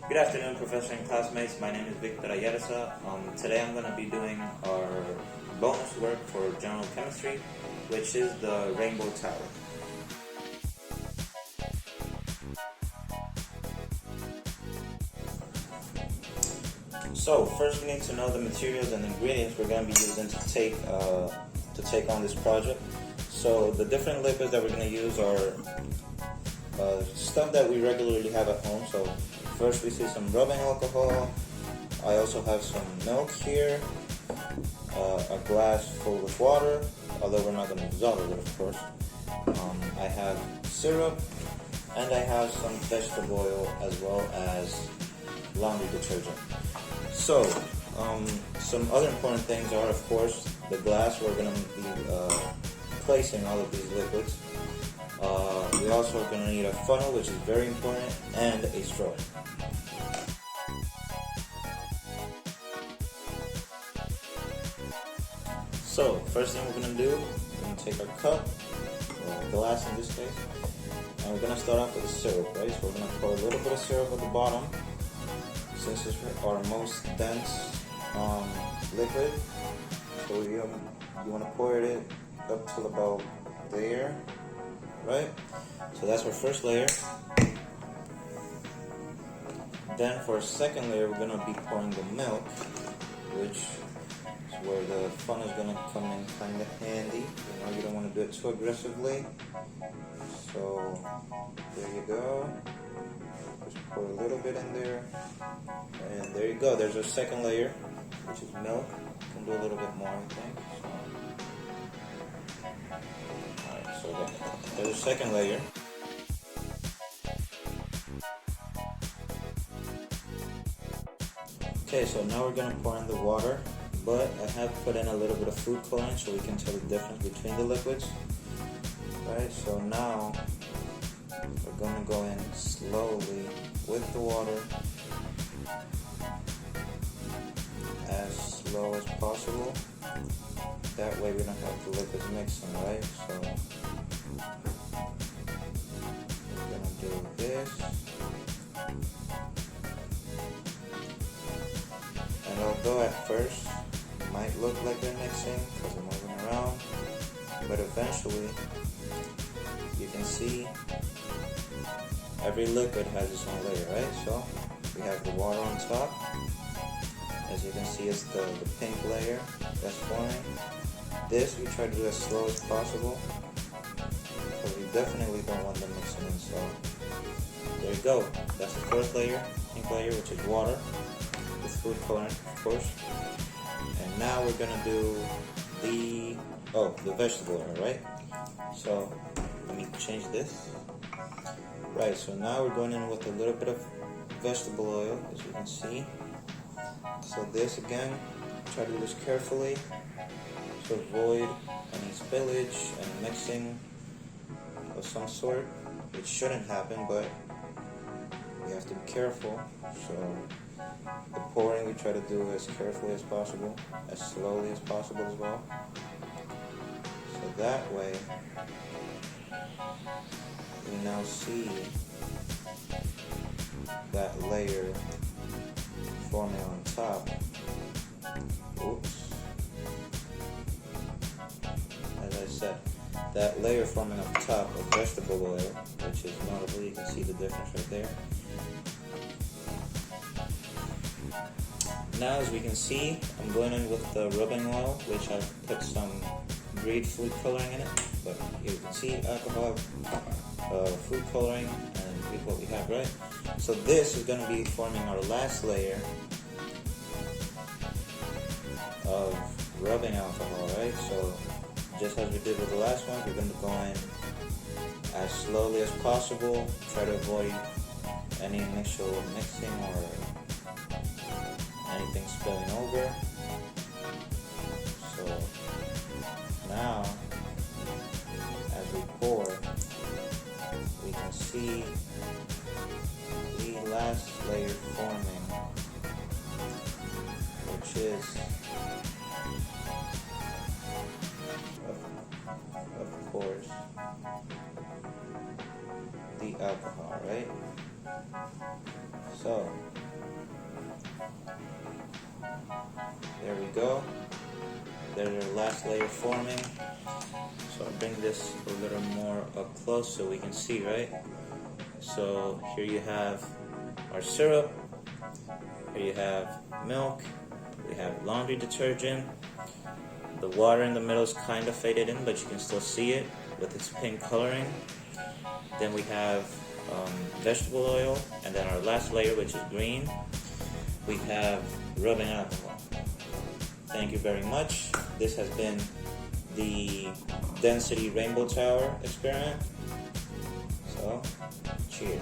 Good afternoon, professor and classmates. My name is Victor Ayarza. Today I'm going to be doing our bonus work for general chemistry, which is the rainbow tower. So first we need to know the materials and ingredients we're going to be using to take on this project. So the different liquids that we're going to use are stuff that we regularly have at home. So first we see some rubbing alcohol. I also have some milk here, a glass full with water, although we're not going to dissolve it, of course. I have syrup, and I have some vegetable oil as well as laundry detergent. So some other important things are, of course, the glass we're going to be placing all of these liquids. We also are going to need a funnel, which is very important, and a straw. So, first thing we're going to do, we're going to take our cup, or glass in this case, and we're going to start off with the syrup, right? So we're going to pour a little bit of syrup at the bottom, since it's our most dense liquid. So you want to pour it up till about there, right? So that's our first layer. Then for our second layer, we're going to be pouring the milk, which where the fun is going to come in kind of handy. You don't want to do it too aggressively. So there you go. Just pour a little bit in there. And there you go. There's our second layer, which is milk. You can do a little bit more, I think. Alright, so there's our second layer. Okay, so now we're going to pour in the water. But I have put in a little bit of food coloring so we can tell the difference between the liquids. Right, so now we're going to go in slowly with the water, as slow as possible. That way we don't have the liquids mixing, right? So we're going to do this. And although at first might look like they're mixing because they're moving around, but eventually you can see every liquid has its own layer, right? So we have the water on top. As you can see, it's the pink layer that's forming. This we try to do as slow as possible because we definitely don't want them mixing in. So there you go. That's the first layer, pink layer, which is water with food coloring, of course. And now we're gonna do the vegetable oil, right? So let me change this. Right, so now we're going in with a little bit of vegetable oil, as you can see. So this again, try to do this carefully to avoid any spillage and mixing of some sort, which shouldn't happen, but we have to be careful. So the pouring we try to do as carefully as possible, as slowly as possible as well. So that way, we now see that layer forming on top. Oops. As I said, that layer forming on top of vegetable oil, which is notable, you can see the difference right there. Now, as we can see, I'm going in with the rubbing oil, which I've put some green food coloring in it. But here you can see alcohol, food coloring, and what we have, right? So this is going to be forming our last layer of rubbing alcohol, right? So just as we did with the last one, we're going to go in as slowly as possible. Try to avoid any initial mixing or anything spilling over. So now, as we pour, we can see the last layer forming, which is, of course, the alcohol, right? So there we go. There's our last layer forming. So I'll bring this a little more up close so we can see, right? So here you have our syrup, here you have milk, we have laundry detergent. The water in the middle is kind of faded in, but you can still see it with its pink coloring. Then we have vegetable oil, and then our last layer, which is green, we have rubbing alcohol. Thank you very much. This has been the Density Rainbow Tower experiment. So, cheers.